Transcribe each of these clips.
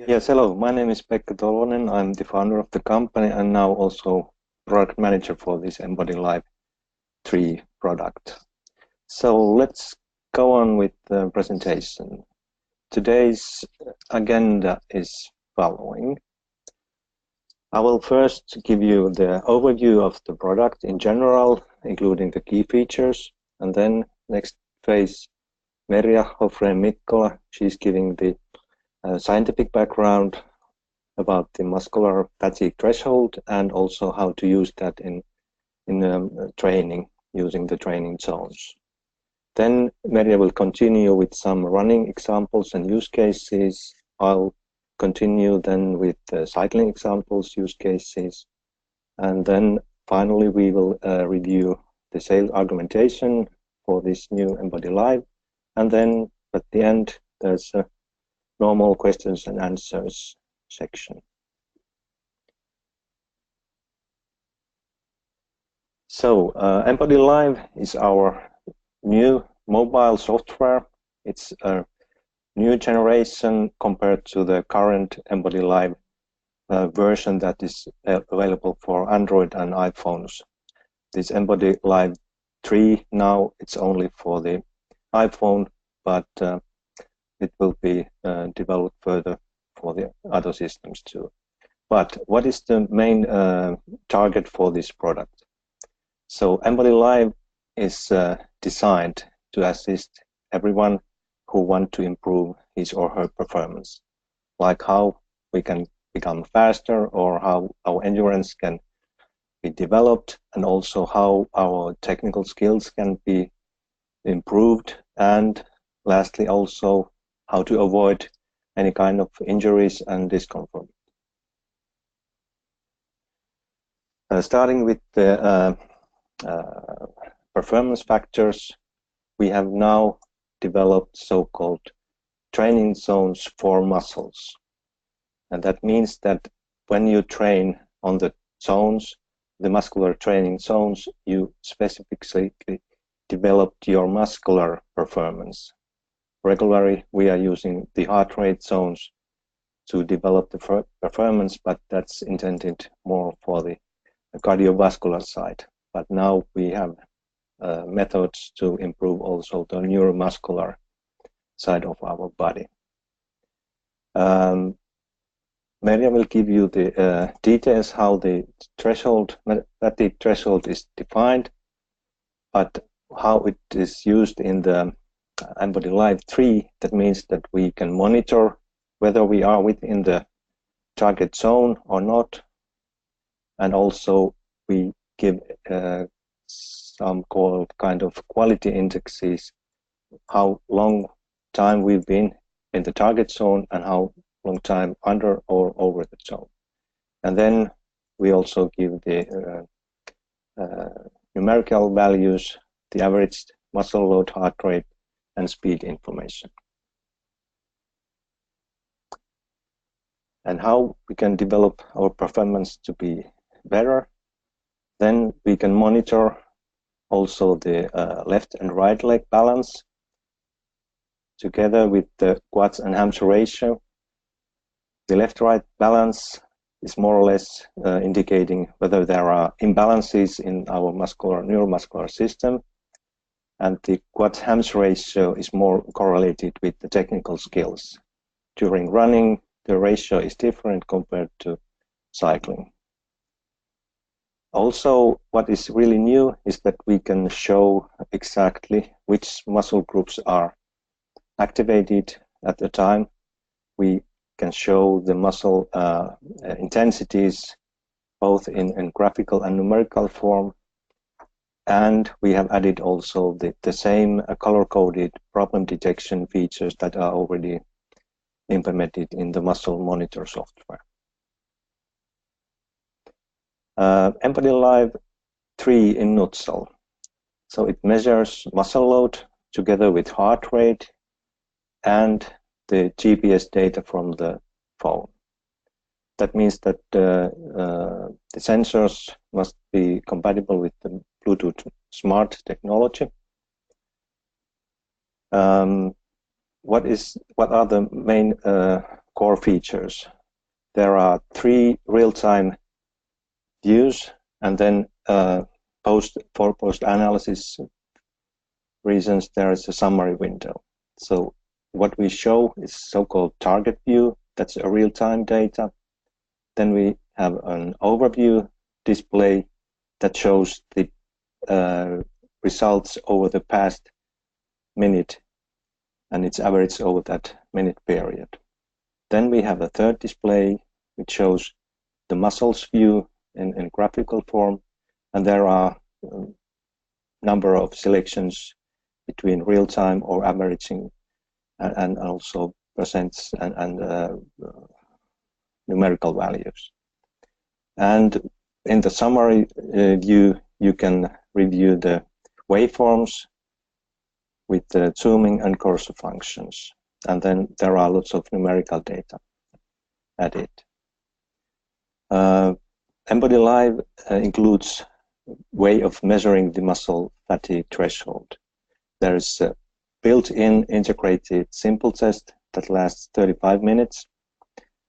Yes, hello. My name is Pekka Tolvanen. I'm the founder of the company and now also product manager for this Embody Live 3 product. So let's go on with the presentation. Today's agenda is following. I will first give you the overview of the product in general, including the key features, and then next phase, Merja Hofrén-Mikkola, she's giving the scientific background about the muscular fatigue threshold and also how to use that in training using the training zones. Then Merja will continue with some running examples and use cases. I'll continue then with cycling examples, use cases, and then finally we will review the sales argumentation for this new Embody Live, and then at the end there's a normal questions and answers section. So Mbody Live is our new mobile software. It's a new generation compared to the current Mbody Live version that is available for Android and iPhones. This Mbody Live 3 now it's only for the iPhone, but it will be developed further for the other systems too. But what is the main target for this product? So Mbody Live is designed to assist everyone who wants to improve his or her performance, like how we can become faster or how our endurance can be developed, and also how our technical skills can be improved, and lastly also how to avoid any kind of injuries and discomfort. Starting with the performance factors, we have now developed so-called training zones for muscles. And that means that when you train on the zones, the muscular training zones, you specifically developed your muscular performance. Regularly, we are using the heart rate zones to develop the performance, but that's intended more for the cardiovascular side. But now we have methods to improve also the neuromuscular side of our body. Merja will give you the details how the threshold, fatigue threshold is defined, but how it is used in the Embody Live 3, that means that we can monitor whether we are within the target zone or not, and also we give some called kind of quality indexes, how long time we've been in the target zone and how long time under or over the zone. And then we also give the numerical values, the average muscle load, heart rate, and speed information. And how we can develop our performance to be better. Then we can monitor also the left and right leg balance together with the quads and hamstring ratio. The left-right balance is more or less indicating whether there are imbalances in our neuromuscular system, and the quad-hamstring ratio is more correlated with the technical skills. During running, the ratio is different compared to cycling. Also, what is really new is that we can show exactly which muscle groups are activated at the time. We can show the muscle intensities both in graphical and numerical form. And we have added also the same color-coded problem detection features that are already implemented in the muscle monitor software. Embody Live 3 in nutshell. So it measures muscle load together with heart rate and the GPS data from the phone. That means that the sensors must be compatible with the Bluetooth Smart technology. What are the main core features. There are 3 real-time views, and then for post-analysis reasons, there is a summary window. So what we show is so-called target view. That's a real-time data. Then we have an overview display that shows the results over the past minute and its average over that minute period. Then we have a third display which shows the muscles view in graphical form, and there are a number of selections between real-time or averaging and also percents and numerical values. And in the summary view, you can review the waveforms with the zooming and cursor functions. And then there are lots of numerical data added. Mbody Live includes a way of measuring the muscle fatigue threshold. There is a built-in integrated simple test that lasts 35 minutes.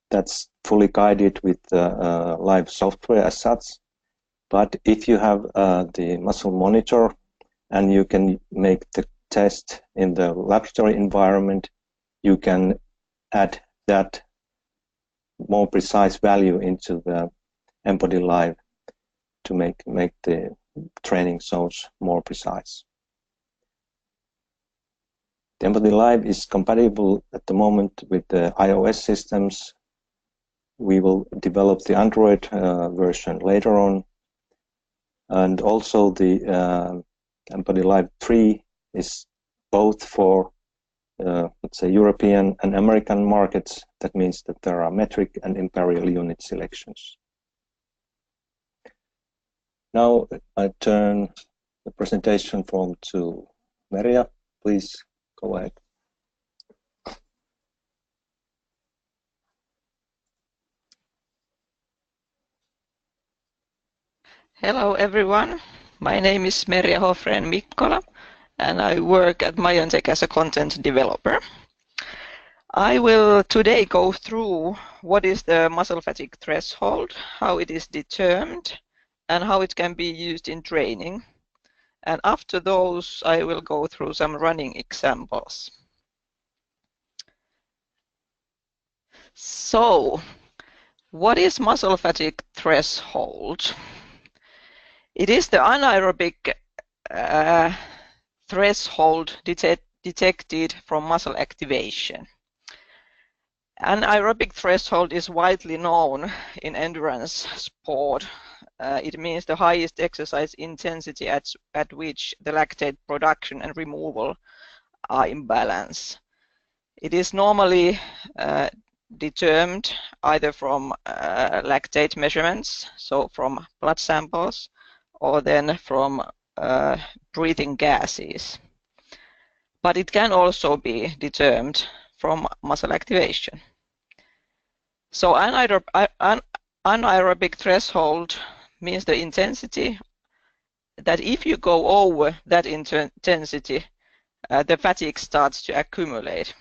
That's fully guided with live software as such. But if you have the muscle monitor and you can make the test in the laboratory environment, you can add that more precise value into the Mbody Live to make the training zones more precise. The Mbody Live is compatible at the moment with the iOS systems. We will develop the Android version later on. And also the Mbody Live 3 is both for let's say European and American markets. That means that there are metric and imperial unit selections. Now I turn the presentation form to Merja. Please go ahead. Hello everyone, my name is Merja Hofrén-Mikkola and I work at Myontech as a content developer. I will today go through what is the muscle fatigue threshold, how it is determined, and how it can be used in training. And after those, I will go through some running examples. So, what is muscle fatigue threshold? It is the anaerobic threshold detected from muscle activation. Anaerobic threshold is widely known in endurance sport. It means the highest exercise intensity at which the lactate production and removal are in balance. It is normally determined either from lactate measurements, so from blood samples, or then from breathing gases. But it can also be determined from muscle activation. So anaerobic threshold means the intensity that if you go over that intensity, the fatigue starts to accumulate,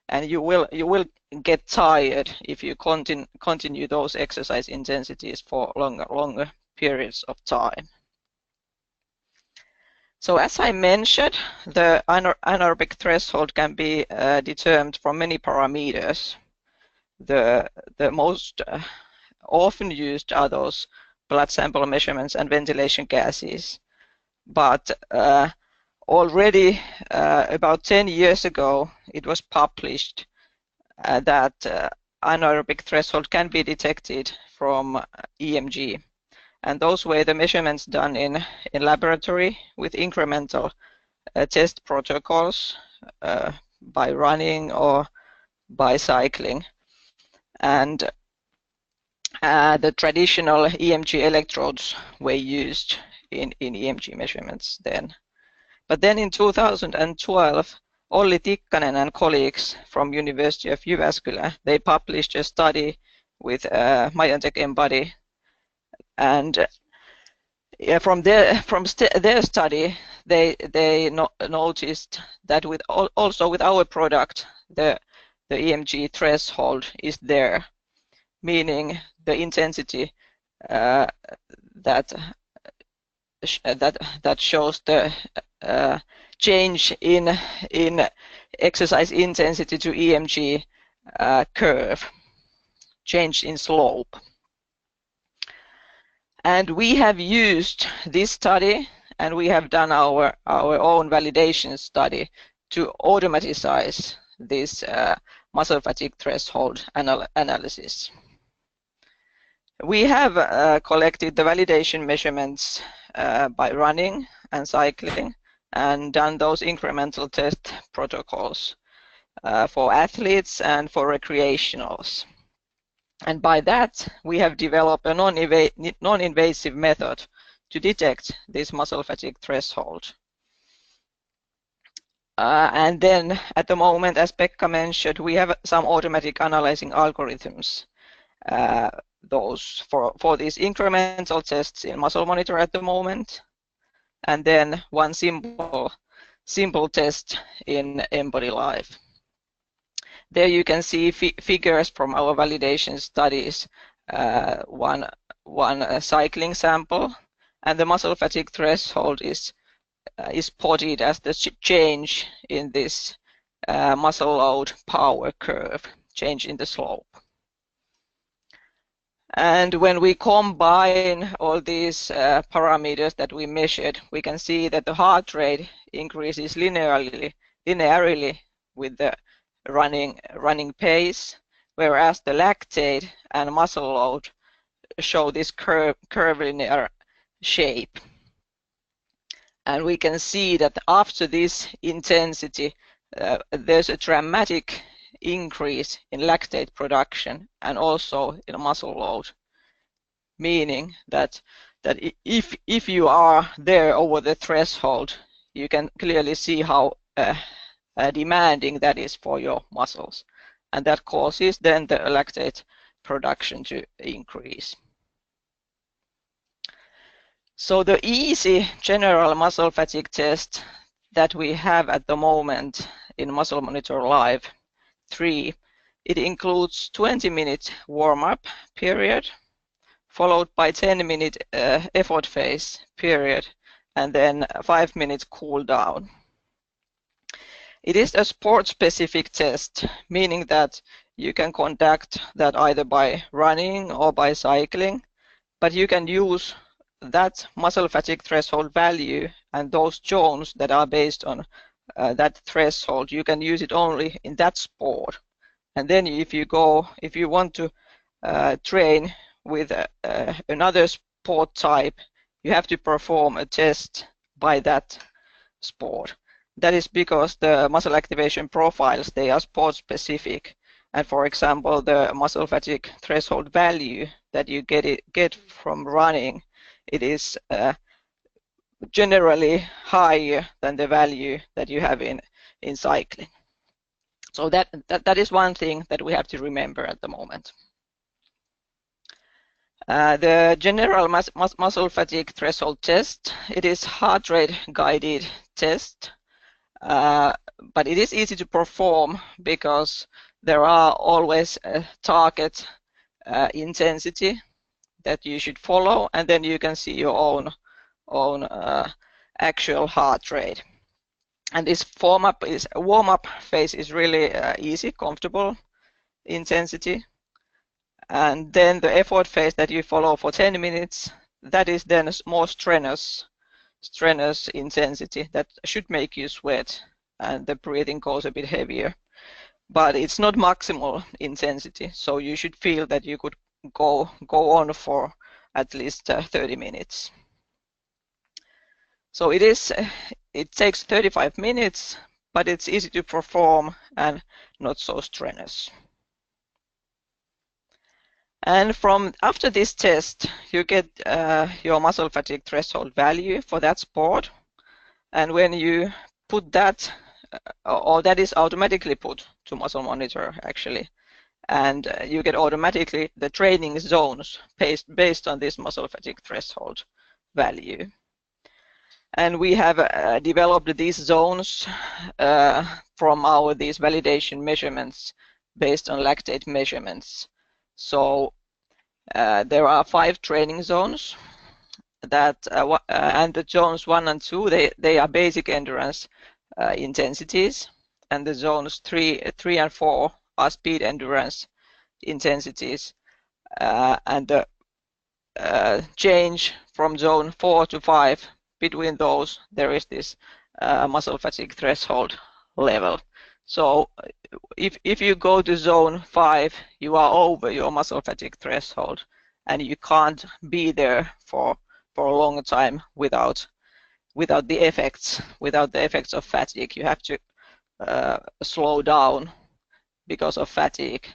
and you will get tired if you continue those exercise intensities for longer periods of time. So as I mentioned, the anaerobic threshold can be determined from many parameters. The most often used are those blood sample measurements and ventilation gases. But already about 10 years ago, it was published that anaerobic threshold can be detected from EMG. And those were the measurements done in laboratory with incremental test protocols by running or by cycling. And the traditional EMG electrodes were used in EMG measurements then. But then in 2012, Olli Tikkanen and colleagues from University of Jyväskylä, they published a study with Myontech Mbody. And from their study, they noticed that also with our product, the the EMG threshold is there, meaning the intensity that shows the change in exercise intensity to EMG curve, change in slope. And we have used this study, and we have done our own validation study to automatize this muscle fatigue threshold analysis. We have collected the validation measurements by running and cycling and done those incremental test protocols for athletes and for recreationals. And by that, we have developed a non-invasive method to detect this muscle fatigue threshold. And then at the moment, as Pekka mentioned, we have some automatic analyzing algorithms those for these incremental tests in Muscle Monitor at the moment, and then one simple test in Mbody Live. There you can see figures from our validation studies, one cycling sample, and the muscle fatigue threshold is plotted as the change in this muscle load power curve, change in the slope. And when we combine all these parameters that we measured, we can see that the heart rate increases linearly with the running pace, whereas the lactate and muscle load show this curvilinear shape. And we can see that after this intensity, there's a dramatic increase in lactate production and also in muscle load, meaning that if you are there over the threshold, you can clearly see how demanding that is for your muscles, and that causes then the lactate production to increase. So the easy general muscle fatigue test that we have at the moment in Muscle Monitor Live 3, it includes 20-minute warm-up period, followed by 10-minute effort phase period, and then 5 minutes cool down. It is a sport-specific test, meaning that you can conduct that either by running or by cycling, but you can use that muscle fatigue threshold value and those zones that are based on that threshold. You can use it only in that sport. And then if you want to train with another sport type, you have to perform a test by that sport. That is because the muscle activation profiles, they are sport specific. And for example, the muscle fatigue threshold value that you get from running, it is generally higher than the value that you have in cycling. So that is one thing that we have to remember at the moment. The general muscle fatigue threshold test, it is heart rate guided test, but it is easy to perform because there are always a target intensity that you should follow, and then you can see your own actual heart rate. And this warm-up phase is really easy, comfortable intensity. And then the effort phase that you follow for 10 minutes, that is then a more strenuous intensity that should make you sweat and the breathing goes a bit heavier. But it's not maximal intensity, so you should feel that you could go on for at least 30 minutes. So it takes 35 minutes, but it's easy to perform and not so strenuous. And after this test, you get your muscle fatigue threshold value for that sport. And when you put that, or that is automatically put to Muscle Monitor actually, and you get automatically the training zones based on this muscle fatigue threshold value. And we have developed these zones from these validation measurements based on lactate measurements. So there are 5 training zones that and the zones 1 and 2, they are basic endurance intensities, and the zones 3 and 4 are speed endurance intensities, and the change from zone 4 to 5, between those there is this muscle fatigue threshold level. So if you go to zone 5, you are over your muscle fatigue threshold, and you can't be there for a long time without the effects of fatigue. You have to slow down because of fatigue,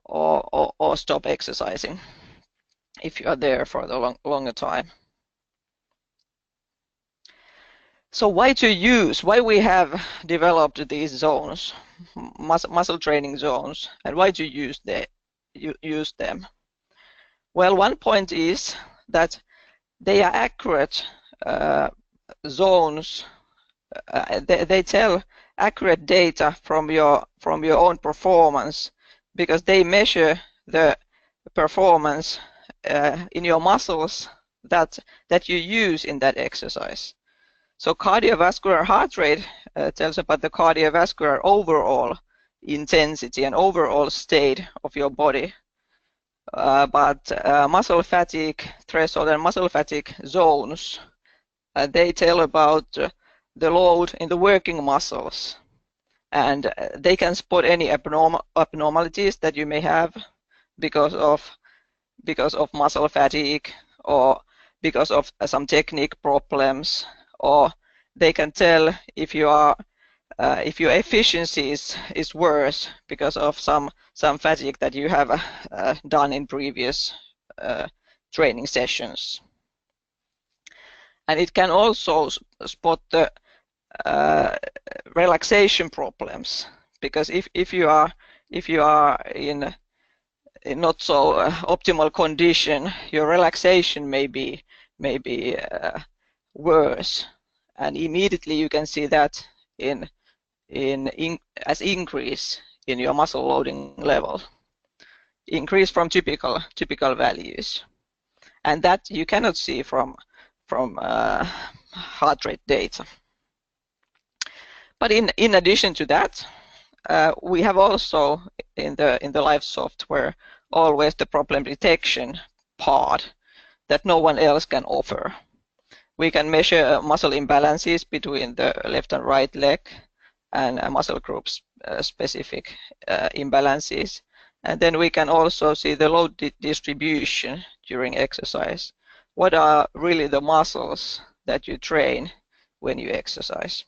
or stop exercising if you are there for the longer time. So why we have developed these zones, muscle training zones, and why to use them? Well, one point is that they are accurate zones. They tell accurate data from your own performance, because they measure the performance in your muscles that you use in that exercise. So cardiovascular heart rate tells about the cardiovascular overall intensity and overall state of your body. But muscle fatigue threshold and muscle fatigue zones, they tell about the load in the working muscles, and they can spot any abnormalities that you may have because of muscle fatigue, or because of some technique problems, or they can tell if your efficiency is worse because of some fatigue that you have done in previous training sessions. And it can also spot the relaxation problems, because if you are in not so optimal condition, your relaxation may be worse, and immediately you can see that as increase in your muscle loading level, increase from typical values, and that you cannot see from heart rate data. But in addition to that, we have also in the live software always the problem detection part that no one else can offer. We can measure muscle imbalances between the left and right leg, and muscle groups specific imbalances, and then we can also see the load distribution during exercise. What are really the muscles that you train when you exercise?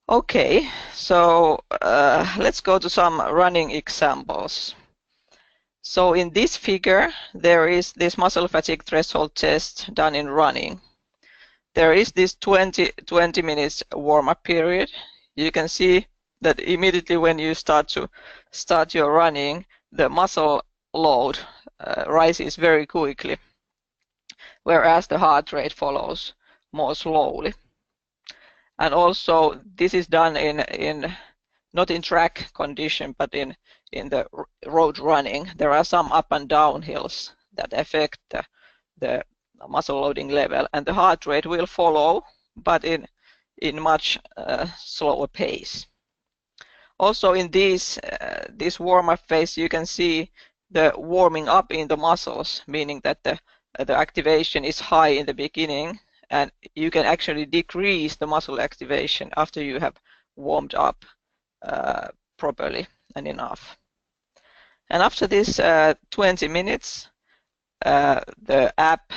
Okay, so let's go to some running examples. So in this figure, there is this muscle fatigue threshold test done in running. There is this 20 minutes warm-up period. You can see that immediately when you start your running, the muscle load rises very quickly, whereas the heart rate follows more slowly. And also this is done in not in track condition, but in the road running. There are some up and down hills that affect the muscle loading level, and the heart rate will follow, but in much slower pace. Also in this warm-up phase, you can see the warming up in the muscles, meaning that the activation is high in the beginning, and you can actually decrease the muscle activation after you have warmed up properly and enough. And after this 20 minutes, the app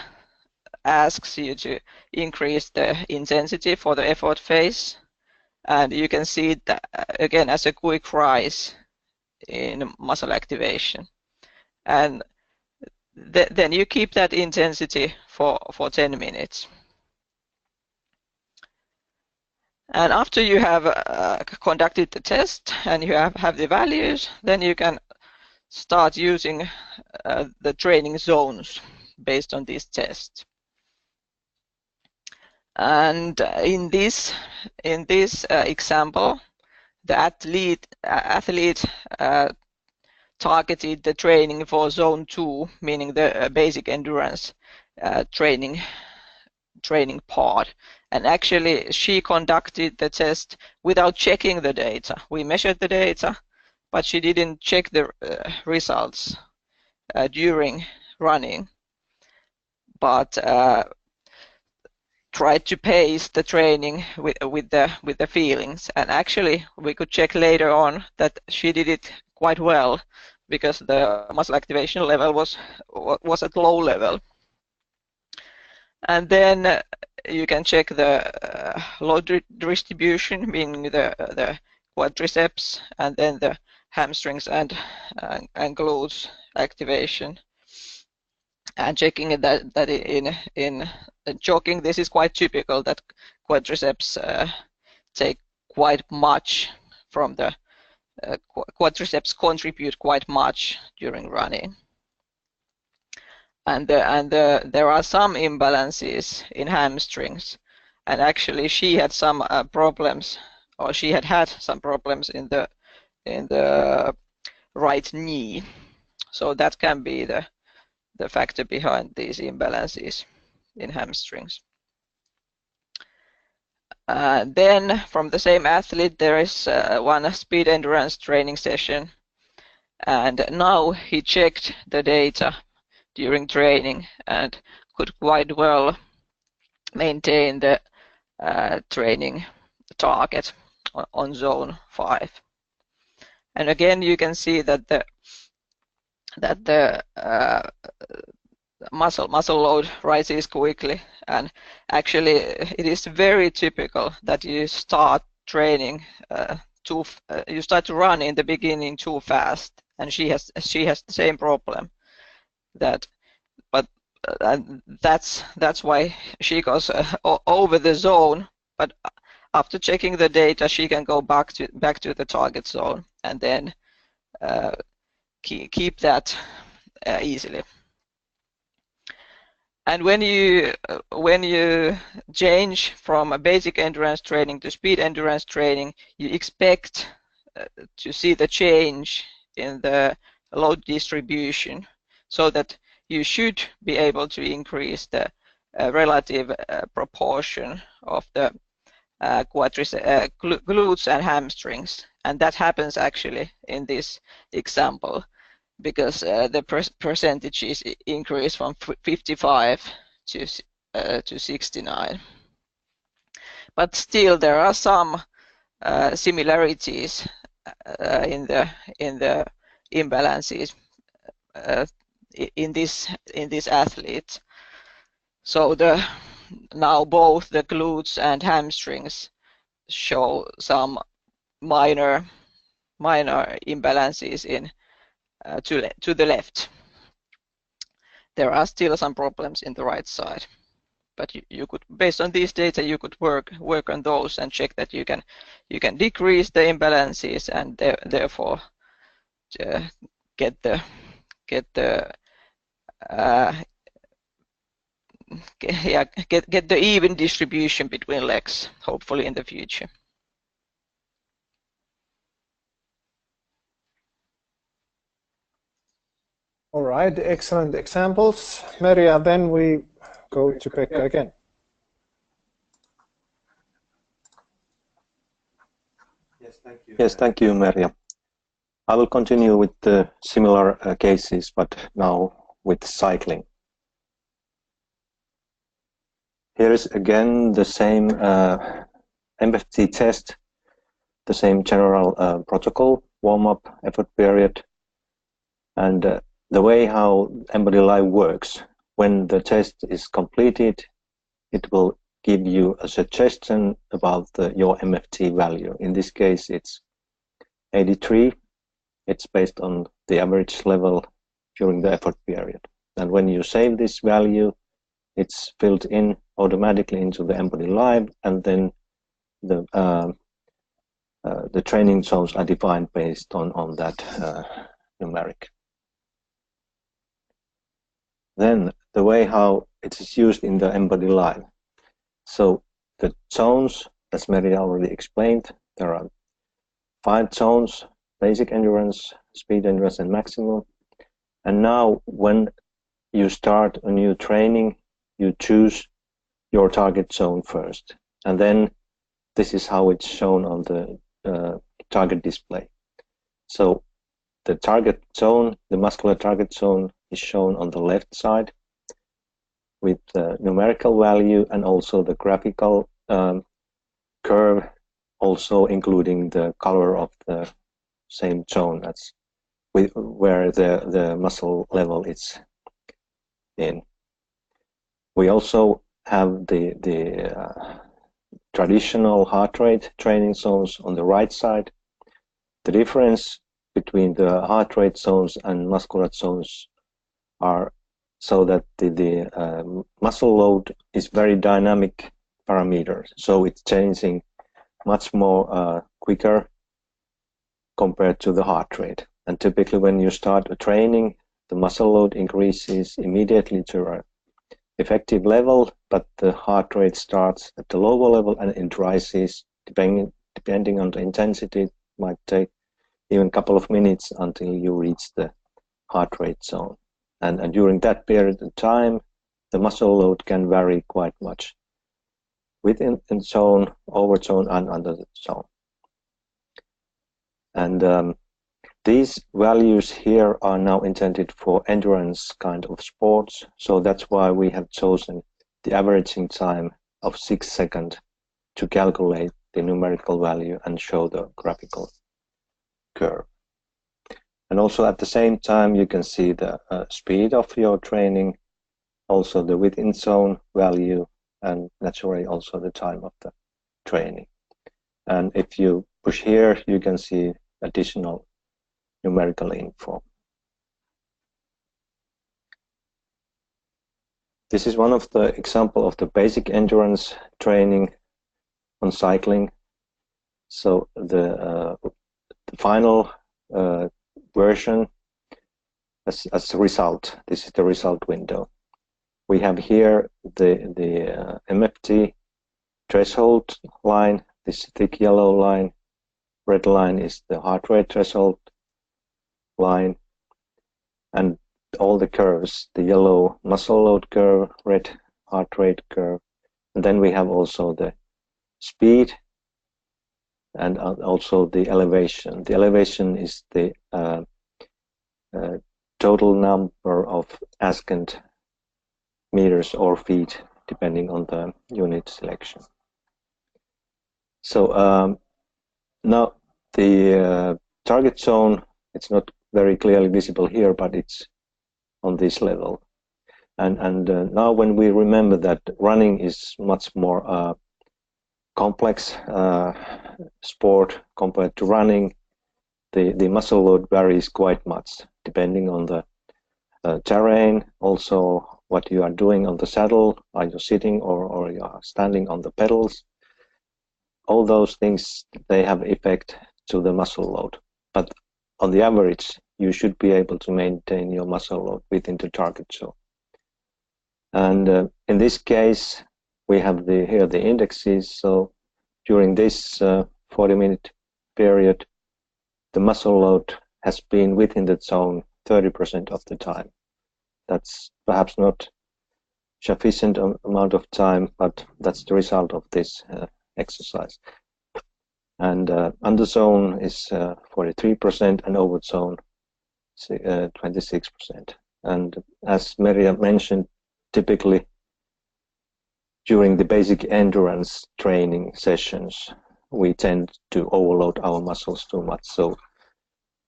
asks you to increase the intensity for the effort phase, and you can see that again as a quick rise in muscle activation, and then you keep that intensity for 10 minutes. And after you have conducted the test and you have the values, then you can start using the training zones based on this test. And in this example, the athlete targeted the training for zone 2, meaning the basic endurance training part. And actually, she conducted the test without checking the data. We measured the data, but she didn't check the results during running, but tried to pace the training with the feelings. And actually, we could check later on that she did it quite well, because the muscle activation level was at low level. And then you can check the load distribution, meaning the quadriceps, and then the hamstrings and glutes activation. And checking that in jogging, this is quite typical that quadriceps take quite much from the quadriceps contribute quite much during running. And there are some imbalances in hamstrings, and actually she had some problems, or she had some problems in the right knee. So that can be the factor behind these imbalances in hamstrings. Then from the same athlete, there is one speed endurance training session, and now he checked the data during training and could quite well maintain the training target on zone 5. And again, you can see that the muscle load rises quickly, and actually it is very typical that you start training you start to run in the beginning too fast, and she has the same problem. But that's why she goes over the zone, but after checking the data she can go back to the target zone, and then keep that easily. And when you change from a basic endurance training to speed endurance training, you expect to see the change in the load distribution, so that you should be able to increase the relative proportion of the glutes and hamstrings. And that happens actually in this example, because the percentages increase from 55 to 69. But still, there are some similarities in the imbalances in this athlete. So now both the glutes and hamstrings show some minor imbalances in to the left. There are still some problems in the right side, but you could, based on these data, you could work on those and check that you can decrease the imbalances, and therefore get the even distribution between legs, hopefully in the future. All right, excellent examples, Merja. Then we go to Pekka again. Yes, thank you, Merja. I will continue with the similar cases, but now with cycling. Here is again the same MFT test, the same general protocol, warm-up, effort period, and the way how Mbody Live works. When the test is completed, it will give you a suggestion about your MFT value. In this case, it's 83. It's based on the average level during the effort period. And when you save this value, it's filled in automatically into the Mbody Live, and then the training zones are defined based on that numeric. Then the way how it is used in the Mbody Live. So the zones, as Mary already explained, there are 5 zones: basic endurance, speed endurance, and maximum. And now when you start a new training, you choose your target zone first. And then this is how it's shown on the target display. So the target zone, the muscular target zone, is shown on the left side with the numerical value and also the graphical curve, also including the color of the same zone. That's where the muscle level is in. We also have the traditional heart rate training zones on the right side. The difference between the heart rate zones and muscular zones are so that the muscle load is very dynamic parameter, so it's changing much more quicker compared to the heart rate. And typically when you start a training, the muscle load increases immediately to an effective level, but the heart rate starts at the lower level and it rises depending on the intensity. It might take even a couple of minutes until you reach the heart rate zone. And during that period of time, the muscle load can vary quite much within the zone, over zone, and under the zone. And these values here are now intended for endurance kind of sports, so that's why we have chosen the averaging time of 6 seconds to calculate the numerical value and show the graphical curve. And also at the same time you can see the speed of your training, also the within zone value, and naturally also the time of the training. And if you push here, you can see additional numerical info. This is one of the example of the basic endurance training on cycling. So the final version as a result, this is the result window. We have here the MFT threshold line, this thick yellow line. Red line is the heart rate threshold line, and all the curves, the yellow muscle load curve, red heart rate curve, and then we have also the speed and also the elevation. The elevation is the total number of ascent meters or feet, depending on the unit selection. So now the target zone, it's not very clearly visible here, but it's on this level. And now when we remember that running is much more complex sport compared to running, the muscle load varies quite much depending on the terrain, also what you are doing on the saddle, are you sitting or you are standing on the pedals. All those things, they have effect to the muscle load. But on the average, you should be able to maintain your muscle load within the target zone. And in this case, we have here the indexes. So during this 40-minute period, the muscle load has been within the zone 30% of the time. That's perhaps not sufficient amount of time, but that's the result of this exercise. And under zone is 43% and over zone 26%. And as Maria mentioned, typically during the basic endurance training sessions, we tend to overload our muscles too much. So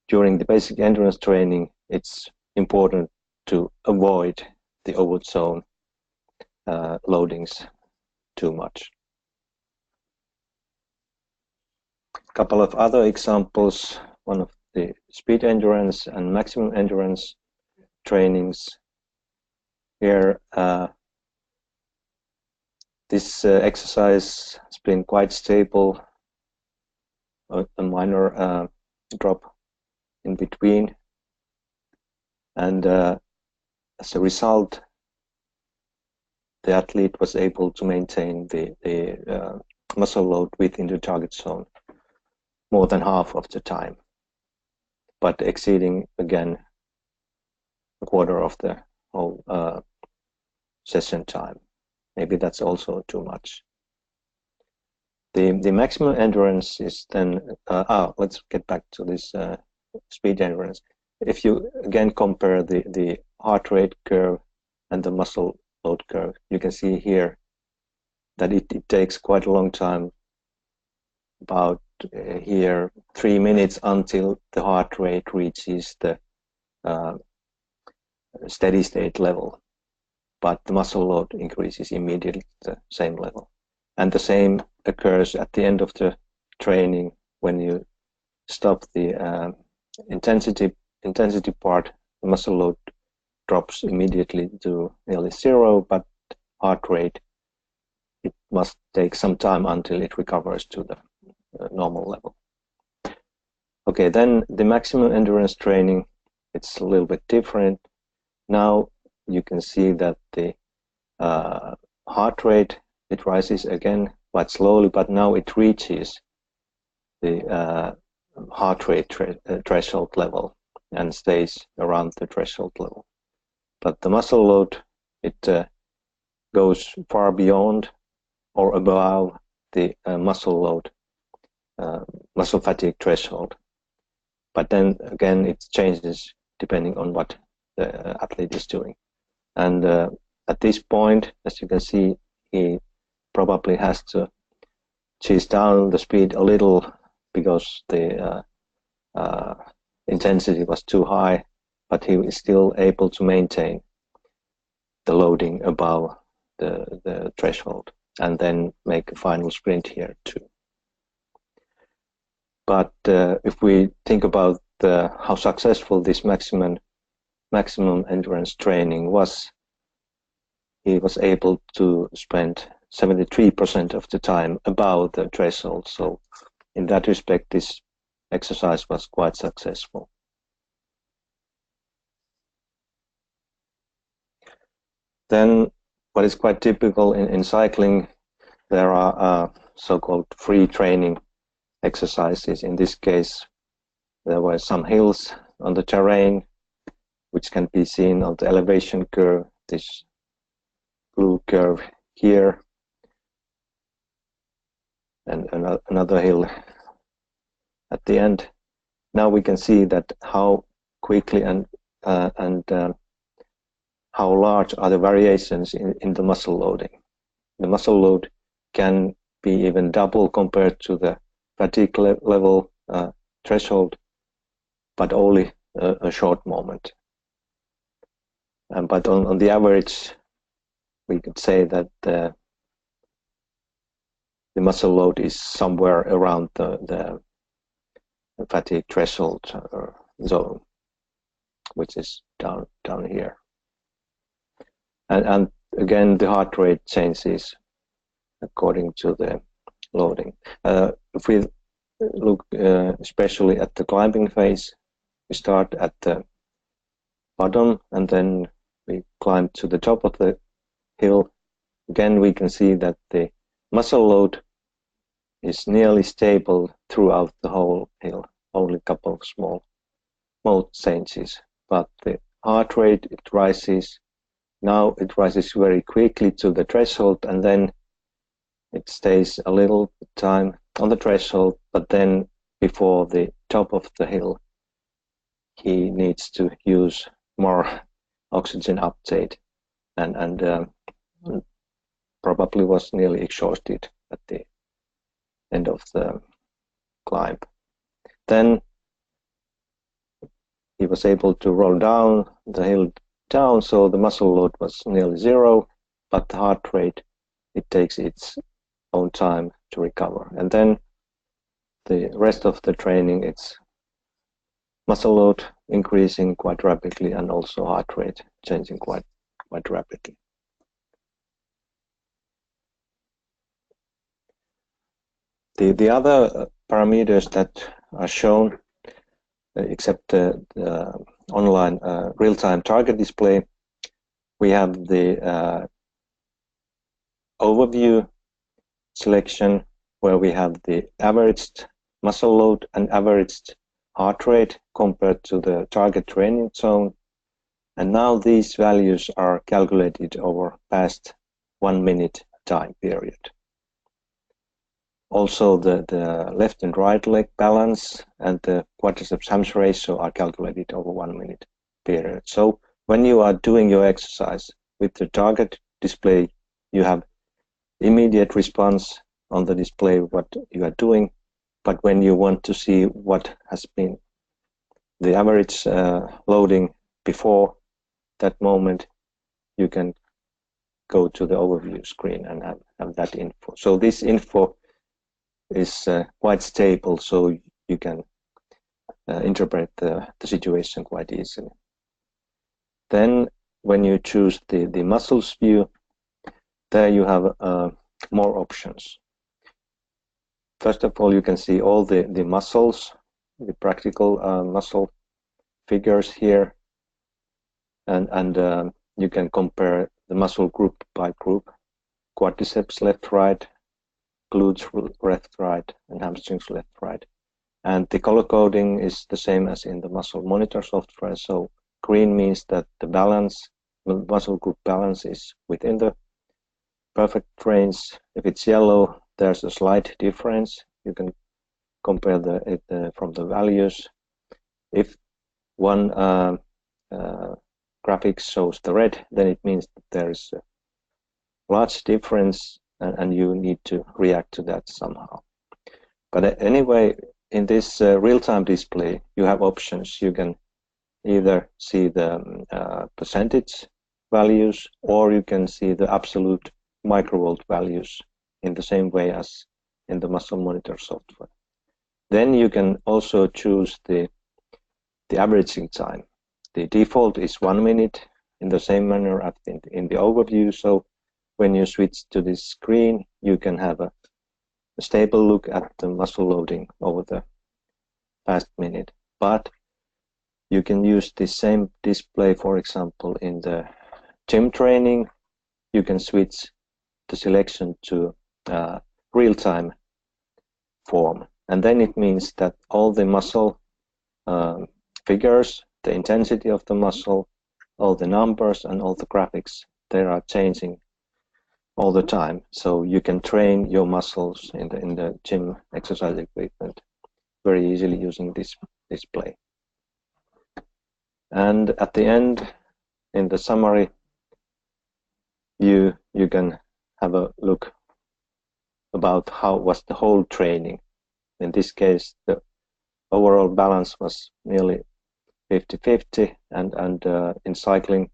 during the basic endurance training, it's important to avoid the over zone loadings too much. A couple of other examples, one of the speed endurance and maximum endurance trainings. Here, this exercise has been quite stable, a minor drop in between, and as a result, the athlete was able to maintain the muscle load within the target zone more than half of the time, but exceeding again a quarter of the whole session time. Maybe that's also too much. The maximum endurance is then, let's get back to this speed endurance. If you again compare the heart rate curve and the muscle load curve, you can see here that it takes quite a long time, about here 3 minutes until the heart rate reaches the steady state level, but the muscle load increases immediately to the same level. And the same occurs at the end of the training. When you stop the intensity part, the muscle load drops immediately to nearly zero, but heart rate, it must take some time until it recovers to the normal level. Okay, then the maximum endurance training, it's a little bit different. Now you can see that the heart rate, it rises again quite slowly, but now it reaches the heart rate threshold level and stays around the threshold level. But the muscle load, it goes far beyond or above the muscle load, muscle fatigue threshold. But then again, it changes depending on what the athlete is doing. And at this point, as you can see, he probably has to cheese down the speed a little because the intensity was too high, but he is still able to maintain the loading above the threshold and then make a final sprint here too. But if we think about how successful this maximum endurance training was, he was able to spend 73% of the time above the threshold. So in that respect, this exercise was quite successful. Then what is quite typical in cycling, there are so-called free training exercises. In this case, there were some hills on the terrain, which can be seen on the elevation curve, this blue curve here, and another hill at the end. Now we can see that how quickly and how large are the variations in the muscle loading. The muscle load can be even double compared to the fatigue level threshold, but only a short moment. But on the average, we could say that the muscle load is somewhere around the fatigue threshold zone, which is down here. And again, the heart rate changes according to the loading. If we look especially at the climbing phase, we start at the bottom and then we climb to the top of the hill. Again, we can see that the muscle load is nearly stable throughout the whole hill, only a couple of small changes. But the heart rate, it rises. Now it rises very quickly to the threshold, and then it stays a little time on the threshold, but then before the top of the hill, he needs to use more oxygen uptake and probably was nearly exhausted at the end of the climb. Then he was able to roll down the hill down, so the muscle load was nearly zero, but the heart rate, it takes its own time to recover. And then the rest of the training, it's muscle load increasing quite rapidly and also heart rate changing quite rapidly. The other parameters that are shown, except the online real-time target display, we have the overview selection where we have the averaged muscle load and averaged heart rate compared to the target training zone. And now these values are calculated over past 1 minute time period. Also, the left and right leg balance and the quadriceps hamstring ratio are calculated over 1 minute period. So when you are doing your exercise with the target display, you have immediate response on the display what you are doing. But when you want to see what has been the average loading before that moment, you can go to the overview screen and have that info. So this info is quite stable, so you can interpret the situation quite easily. Then when you choose the muscles view, there you have more options. First of all, you can see all the muscles, the practical muscle figures here, and you can compare the muscle group by group: quadriceps left, right, glutes left, right, and hamstrings left, right. And the color coding is the same as in the muscle monitor software. So green means that the balance, the muscle group balance, is within the perfect range. If it's yellow, there's a slight difference. You can compare it from the values. If one graphic shows the red, then it means that there is a large difference, and you need to react to that somehow. But anyway, in this real-time display, you have options. You can either see the percentage values, or you can see the absolute microvolt values in the same way as in the muscle monitor software. Then you can also choose the averaging time. The default is 1 minute in the same manner as in the overview. So when you switch to this screen, you can have a stable look at the muscle loading over the past minute. But you can use the same display, for example, in the gym training. You can switch the selection to real-time form. And then it means that all the muscle figures, the intensity of the muscle, all the numbers and all the graphics, they are changing all the time. So you can train your muscles in the gym exercise equipment very easily using this display. And at the end, in the summary, you can have a look about how was the whole training. In this case, the overall balance was nearly 50-50, and in cycling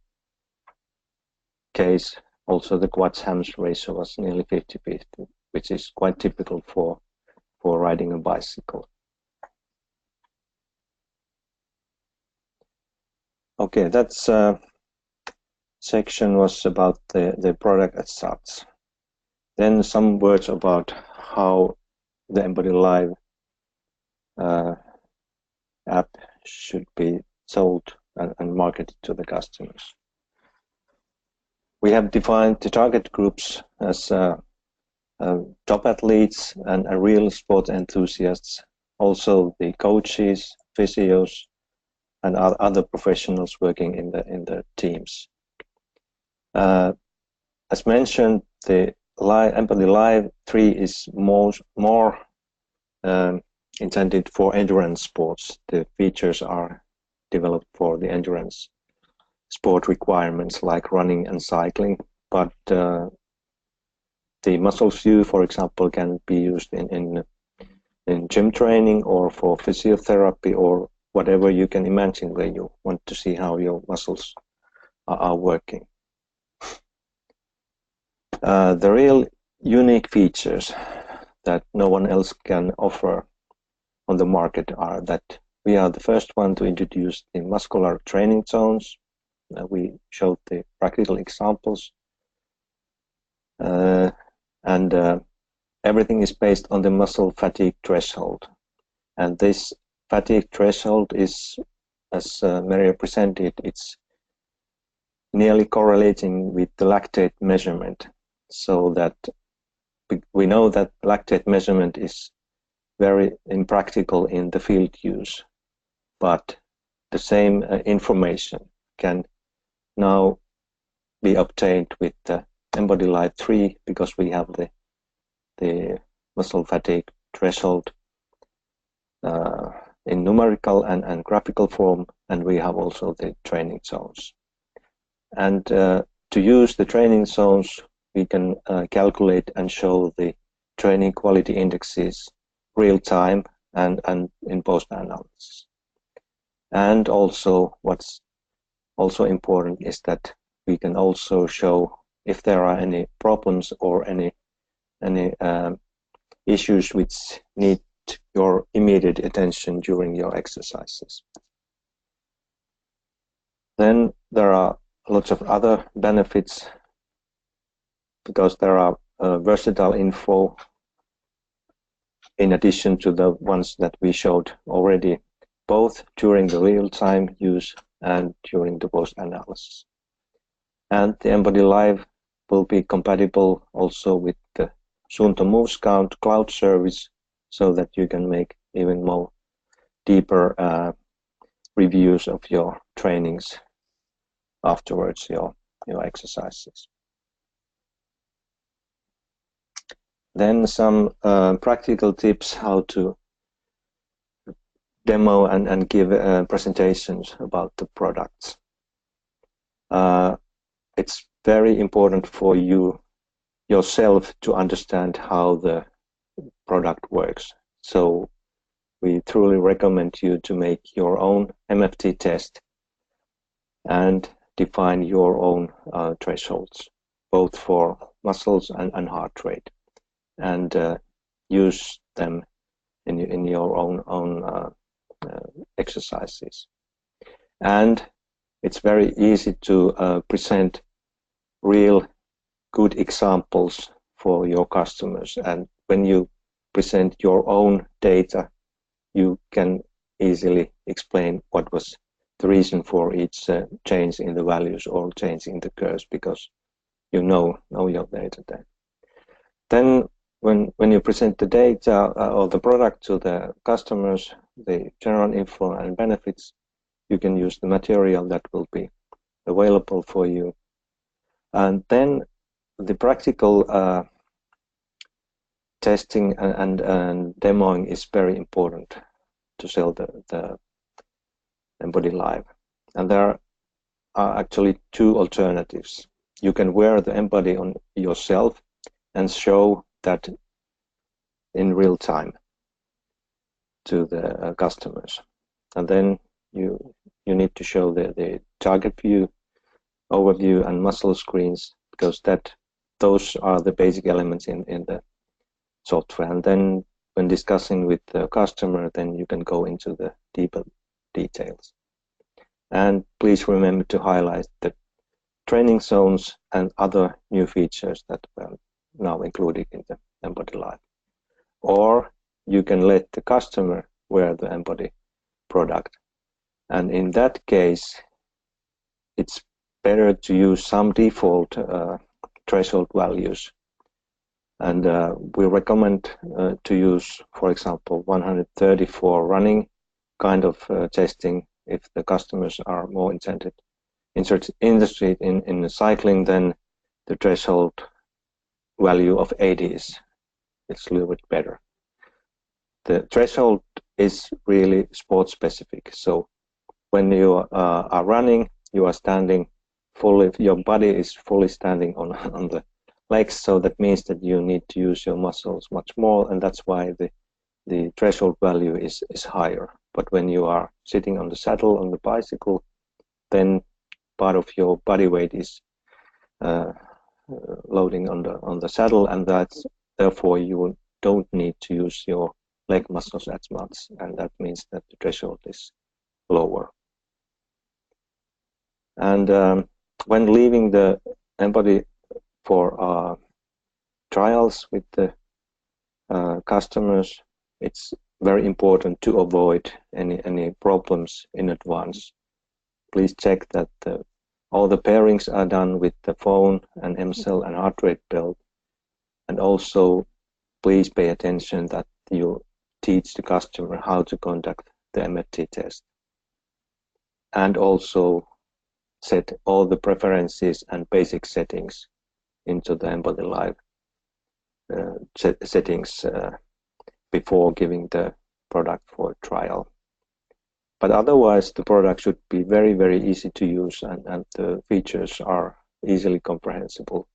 case, also the quads hamstring ratio was nearly 50-50, which is quite typical for riding a bicycle. Okay, that section was about the product as such. Then some words about how the Mbody Live app should be sold and marketed to the customers. We have defined the target groups as top athletes and real sport enthusiasts, also the coaches, physios, and other professionals working in the teams. As mentioned, the Mbody Live 3 is more intended for endurance sports. The features are developed for the endurance sport requirements like running and cycling, but the muscles view, for example, can be used in gym training or for physiotherapy or whatever you can imagine where you want to see how your muscles are working. The real unique features that no one else can offer on the market are that we are the first one to introduce the muscular training zones. We showed the practical examples, and everything is based on the muscle fatigue threshold. And this fatigue threshold is, as Maria presented, it's nearly correlating with the lactate measurement. so that we know that lactate measurement is very impractical in the field use, but the same information can now be obtained with the Mbody Live 3 because we have the muscle fatigue threshold in numerical and graphical form, and we have also the training zones. And to use the training zones, we can calculate and show the training quality indexes real time and in post-analysis. And also what's also important is that we can also show if there are any problems or any issues which need your immediate attention during your exercises. Then there are lots of other benefits because there are versatile info in addition to the ones that we showed already, both during the real-time use and during the post-analysis. And the Mbody Live will be compatible also with the Suunto MoveScout cloud service, so that you can make even more deeper reviews of your trainings afterwards, your exercises. Then some practical tips how to demo and give presentations about the products. It's very important for you yourself to understand how the product works. So we truly recommend you to make your own MFT test and define your own thresholds, both for muscles and heart rate, and use them in your own exercises. And it's very easy to present real good examples for your customers, and when you present your own data, you can easily explain what was the reason for each change in the values or change in the curves, because you know your data then. Then when you present the data or the product to the customers, the general info and benefits, you can use the material that will be available for you. And then the practical testing and demoing is very important to sell the Mbody Live. And there are actually two alternatives. You can wear the Mbody on yourself and show that in real time to the customers. And then you need to show the target view, overview, and muscle screens, because those are the basic elements in the software. And then when discussing with the customer, then you can go into the deeper details. And please remember to highlight the training zones and other new features that were now included in the Mbody Live. Or you can let the customer wear the Mbody product. And in that case, it's better to use some default threshold values. And we recommend to use, for example, 130 for running kind of testing. If the customers are more interested in the cycling, then the threshold value of 80 is a little bit better. The threshold is really sport specific. So when you are running, you are standing fully, your body is fully standing on the legs, so that means that you need to use your muscles much more, and that's why the threshold value is higher. But when you are sitting on the saddle on the bicycle, then part of your body weight is loading on the saddle, and that's therefore you don't need to use your leg muscles as much, and that means that the threshold is lower. And when leaving the Mbody for trials with the customers, it's very important to avoid any problems in advance. Please check that the All the pairings are done with the phone and MCell and heart rate belt. And also, please pay attention that you teach the customer how to conduct the MFT test. And also set all the preferences and basic settings into the Mbody Live settings before giving the product for trial. But otherwise, the product should be very, very easy to use, and the features are easily comprehensible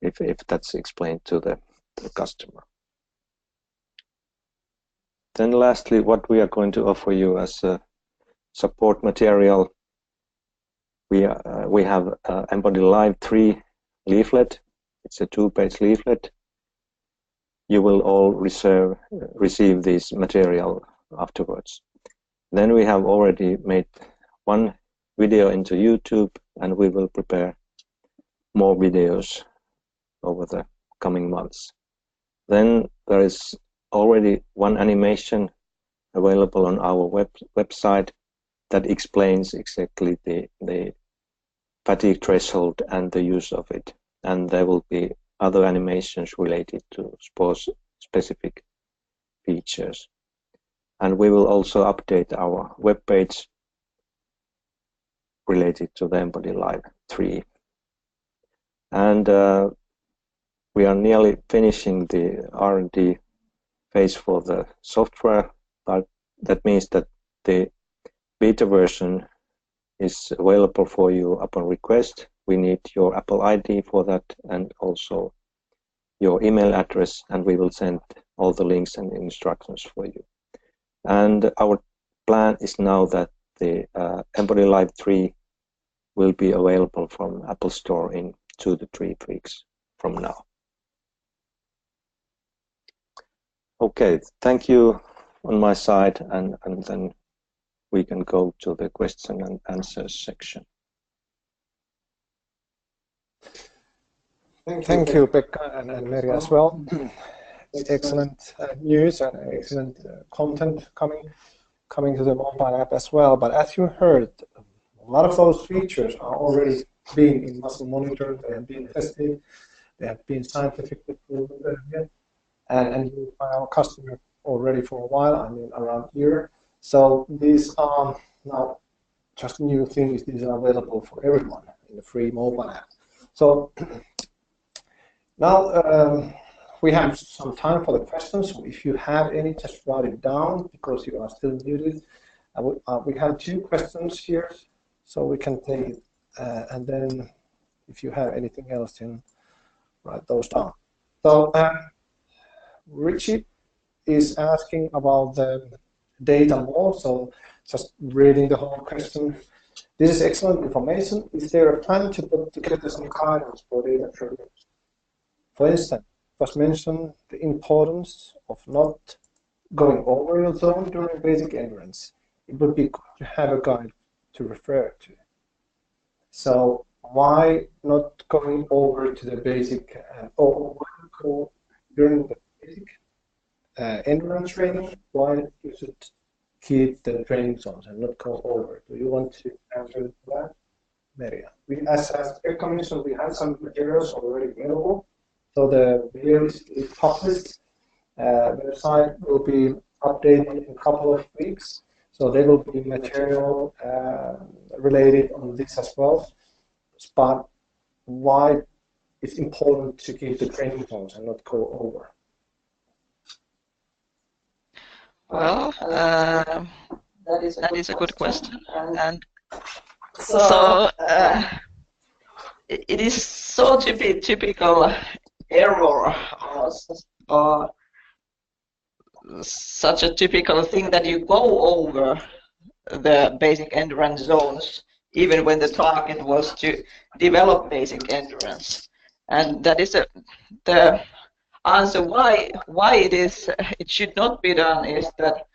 if that's explained to the customer. Then lastly, what we are going to offer you as a support material, we have Mbody Live 3 leaflet. It's a 2-page leaflet. You will all receive this material afterwards. Then we have already made one video into YouTube, and we will prepare more videos over the coming months. Then there is already one animation available on our website that explains exactly the fatigue threshold and the use of it. And there will be other animations related to sports-specific features. And we will also update our webpage related to the Mbody Live 3. And we are nearly finishing the R&D phase for the software, but that means that the beta version is available for you upon request. We need your Apple ID for that and also your email address, and we will send all the links and instructions for you. And our plan is now that the Mbody Live 3 will be available from Apple Store in 2 to 3 weeks from now. Okay, thank you on my side, and then we can go to the question and answers section. Thank you, Pekka and Meri as well. Excellent news and excellent content coming to the mobile app as well. But as you heard, a lot of those features are already being in muscle monitor. They have been tested. They have been scientifically proven, and used by our customer already for a while. I mean, around a year. So these are now just new things. These are available for everyone in the free mobile app. So now we have some time for the questions. So if you have any, just write it down because you are still muted. We have 2 questions here, so we can take it. And then if you have anything else, then write those down. So Richie is asking about the data more, so just reading the whole question. This is excellent information. Is there a plan to put together some guidance for data training? For instance, was mentioned the importance of not going over your zone during basic endurance. It would be good to have a guide to refer to. So why not going over to the basic, or go during the basic endurance training? Why you should keep the training zones and not go over? Do you want to answer that, Merja? As Pekka mentioned, we have some materials already available. So the video is published. Website will be updated in a couple of weeks. So there will be material related on this as well. But why it's important to keep the training zones and not go over? Well, that is a good question. And so it is so typical error or such a typical thing that you go over the basic endurance zones even when the target was to develop basic endurance. And that is the answer why it should not be done is that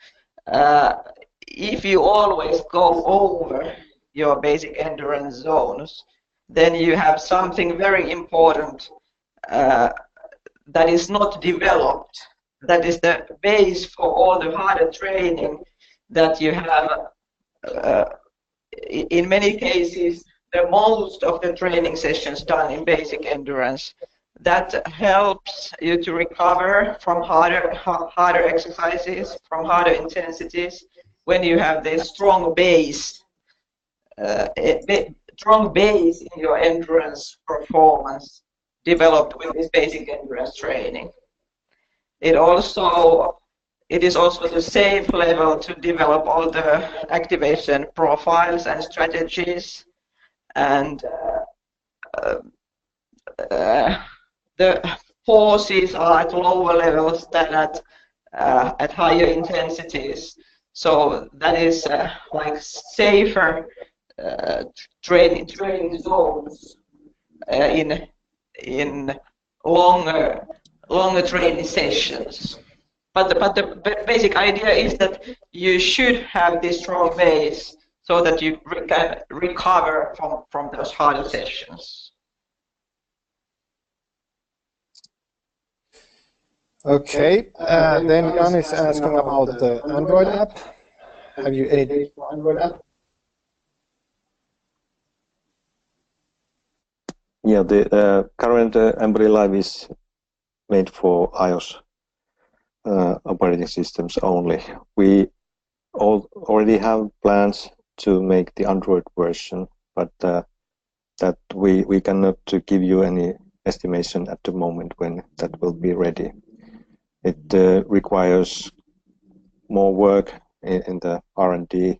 if you always go over your basic endurance zones, then you have something very important that is not developed. That is the base for all the harder training that you have in many cases the most of the training sessions done in basic endurance. That helps you to recover from harder exercises, from harder intensities, when you have this strong base, strong base in your endurance performance developed with this basic endurance training. It is also the safe level to develop all the activation profiles and strategies, and the pauses are at lower levels than at higher intensities. So that is like safer training zones in longer training sessions. But the basic idea is that you should have this strong base so that you can recover from those harder sessions. Okay, then Jan is asking about the Android app. Have you any data for Android app? Yeah, the current Mbody Live is made for iOS operating systems only. We already have plans to make the Android version, but that we cannot give you any estimation at the moment when that will be ready. It requires more work in the R&D,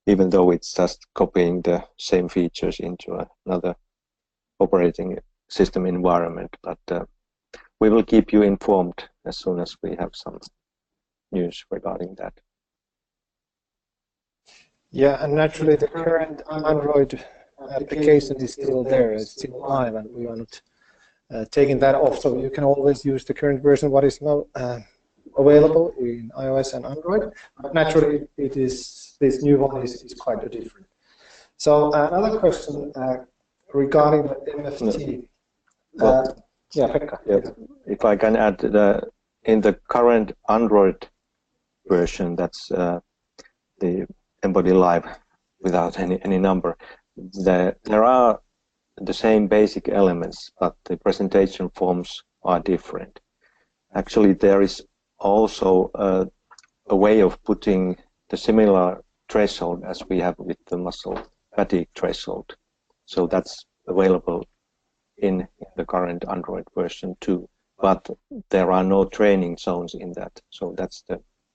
even though it's just copying the same features into another operating system environment. But we will keep you informed as soon as we have some news regarding that. Yeah, and naturally the current Android application is still there, it's still live, and we are not taking that off. So you can always use the current version, what is now available in iOS and Android. But naturally, this new one is quite different. So another question regarding the MFT. Yeah, Pekka. Yeah, if I can add, in the current Android version, that's the Mbody Live without any number. There are the same basic elements, but the presentation forms are different. Actually, there is also a way of putting the similar threshold as we have with the muscle fatigue threshold. So that's available in the current Android version too. But there are no training zones in that. So that's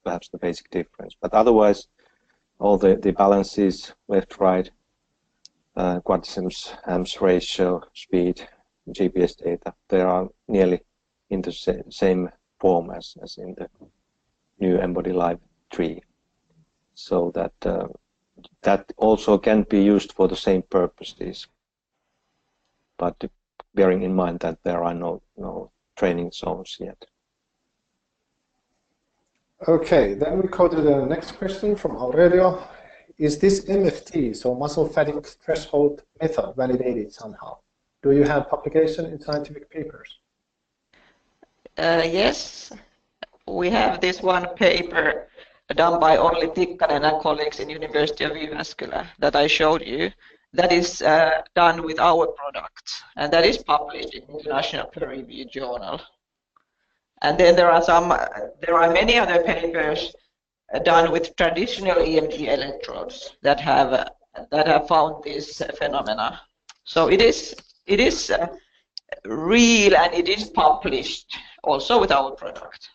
perhaps the basic difference. But otherwise, all the balances, left, right, quadriceps, hams ratio, speed, GPS data, they are nearly in the same form as in the new Mbody Live 3. So that also can be used for the same purposes, but bearing in mind that there are no training zones yet. Okay, then we go to the next question from Aurelio. Is this MFT, so muscle fatigue threshold method, validated somehow? Do you have publication in scientific papers? Yes, we have this one paper done by Olli Tikkanen and colleagues in University of Jyväskylä that I showed you. That is done with our product, and that is published in International Peer-Reviewed Journal. And then there are many other papers done with traditional EMG electrodes that have found this phenomena. So it is real, and it is published also with our product.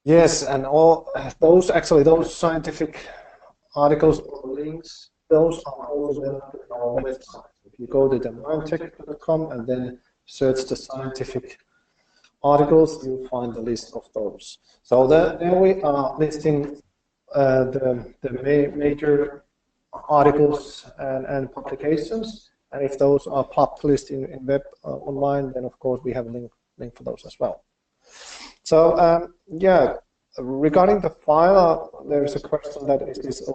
Yes, and all those scientific articles or links, those are also available on our website. If you go to the mindtech.com and then search the scientific articles, you'll find the list of those. So there we are listing the major articles and publications, and if those are published in web online, then of course we have a link for those as well. So yeah, regarding the file, there's a question that is this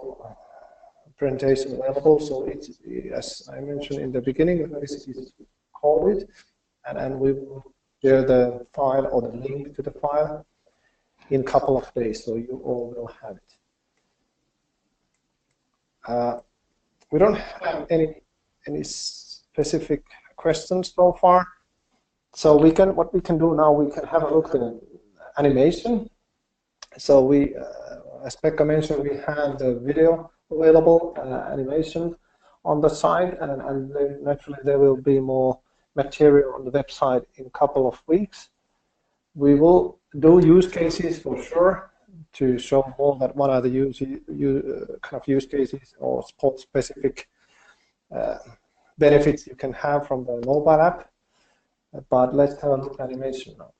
presentation available. So it's, as I mentioned in the beginning, this is coded, and we will share the file or the link to the file in a couple of days, so you all will have it. We don't have any specific questions so far. So what we can do now, we can have a look at animation. So we, as Pekka mentioned, we have the video available, animation on the site, and then naturally there will be more material on the website in a couple of weeks. We will do use cases for sure to show more that what are the kind of use cases or sport specific benefits you can have from the mobile app. But let's have a look at animation now.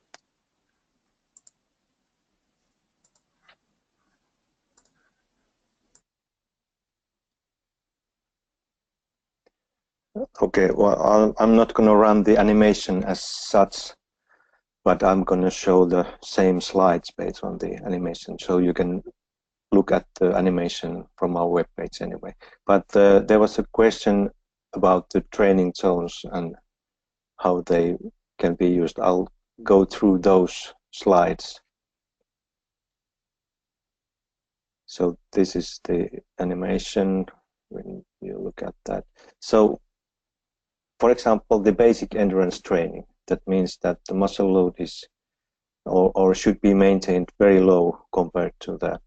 Okay, well, I'm not going to run the animation as such, but I'm going to show the same slides based on the animation, so you can look at the animation from our webpage anyway. But there was a question about the training zones and how they can be used. I'll go through those slides. So this is the animation when you look at that. So, for example, the basic endurance training, that means that the muscle load is or should be maintained very low compared to the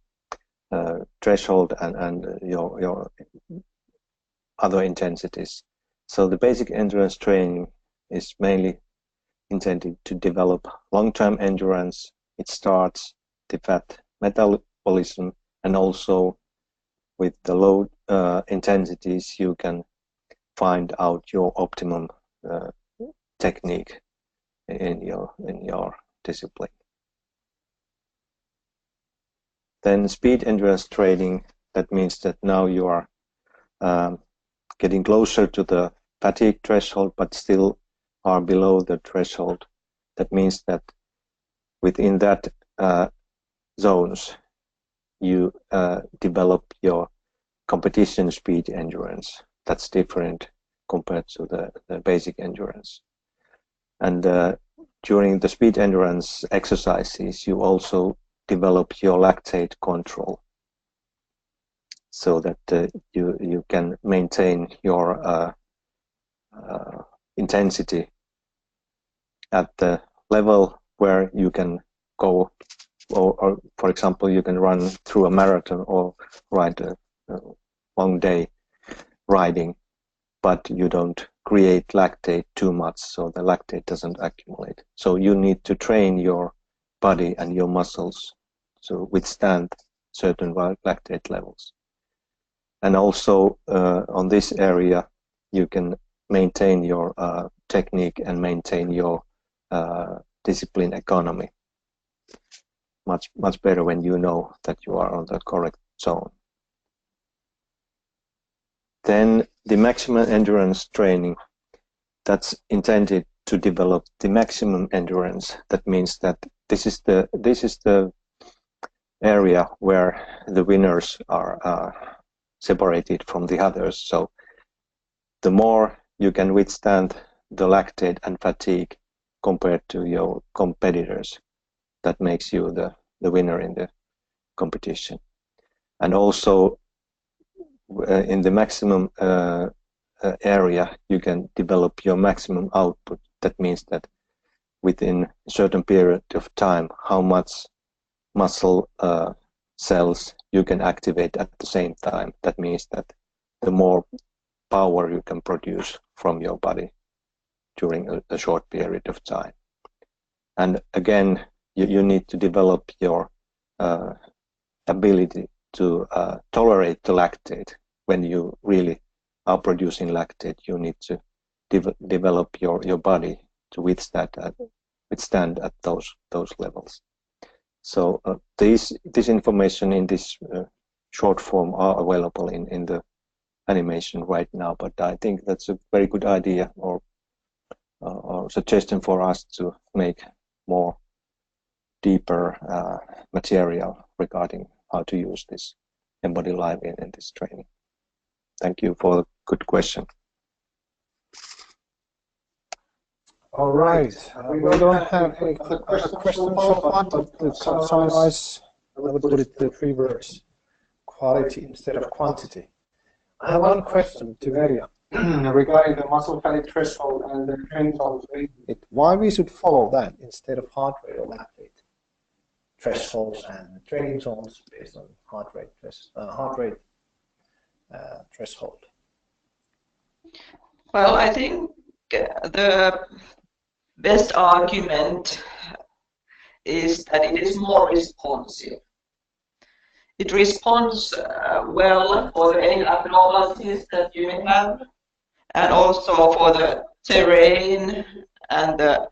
threshold and your other intensities. So the basic endurance training is mainly intended to develop long-term endurance. It starts the fat metabolism, and also with the low intensities you can find out your optimum technique in your discipline. Then speed endurance training, that means that now you are getting closer to the fatigue threshold but still are below the threshold. That means that within that zones you develop your competition speed endurance. That's different compared to the basic endurance. And during the speed endurance exercises you also develop your lactate control, so that you can maintain your intensity at the level where you can go, or for example you can run through a marathon or ride a long day riding, but you don't create lactate too much, so the lactate doesn't accumulate. So you need to train your body and your muscles to withstand certain lactate levels. And also on this area you can maintain your technique and maintain your discipline economy much better when you know that you are on the correct zone. Then the maximum endurance training, that's intended to develop the maximum endurance. That means that this is the area where the winners are separated from the others. So the more you can withstand the lactate and fatigue compared to your competitors, that makes you the winner in the competition. And also in the maximum area you can develop your maximum output. That means that within a certain period of time how much muscle cells you can activate at the same time. That means that the more power you can produce from your body during a short period of time. And again, you need to develop your ability to tolerate the lactate. When you really are producing lactate, you need to develop your body to withstand at those levels. So this information in this short form are available in the animation right now, but I think that's a very good idea or suggestion for us to make more deeper material regarding how to use this Mbody Live in this training. Thank you for the good question. All right. We don't have any questions so far, but to summarize, I would put it the three words: quality instead of quantity. I have one question to Merja regarding the muscle fatigue threshold and the training zones. Why we should follow that instead of heart rate or lap rate thresholds and training zones based on heart rate threshold? Well, I think the best argument is that it is more responsive. It responds well for any abnormalities that you may have, and also for the terrain and the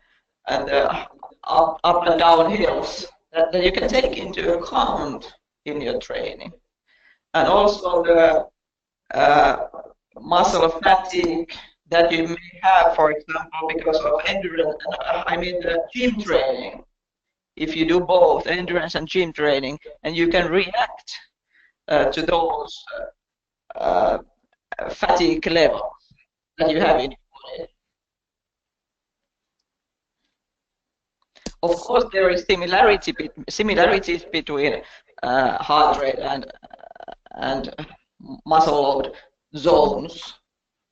up and down hills that you can take into account in your training, and also the muscle fatigue that you may have, for example, because of endurance. I mean the gym training. If you do both endurance and gym training, and you can react to those fatigue levels that you have in your body. Of course, there is similarities between heart rate and muscle load zones,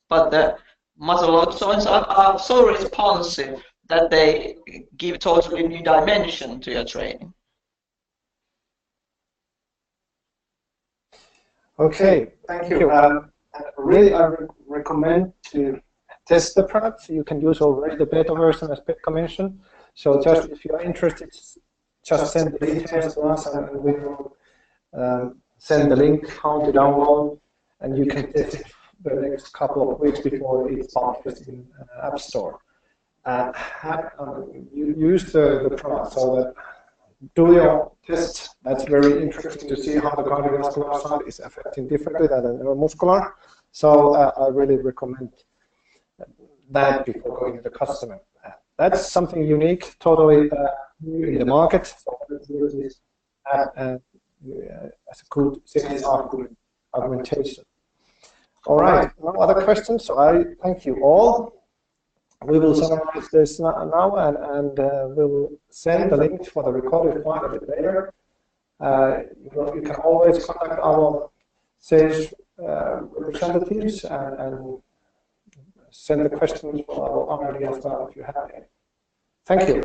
but the muscle load zones are so responsive that they give totally new dimension to your training. Okay, thank you. Really, I recommend to test the product. You can use already the beta version as Pekka mentioned. So just if you are interested, just send the details to us and we will send the link how to download, and you can test it the next couple of weeks before it's published in App Store. You use the product so that do your test. That's very interesting to see how the cardiovascular side is affecting differently than the neuromuscular. So I really recommend that before going to the customer. That's something unique, totally new in the market. So this as a good sales argumentation. All right, no other questions. So I thank you all. We will summarize this now, and we will send the link for the recorded file a bit later. You can always contact our sales representatives and send the questions for our R&D as well if you have any. Thank you.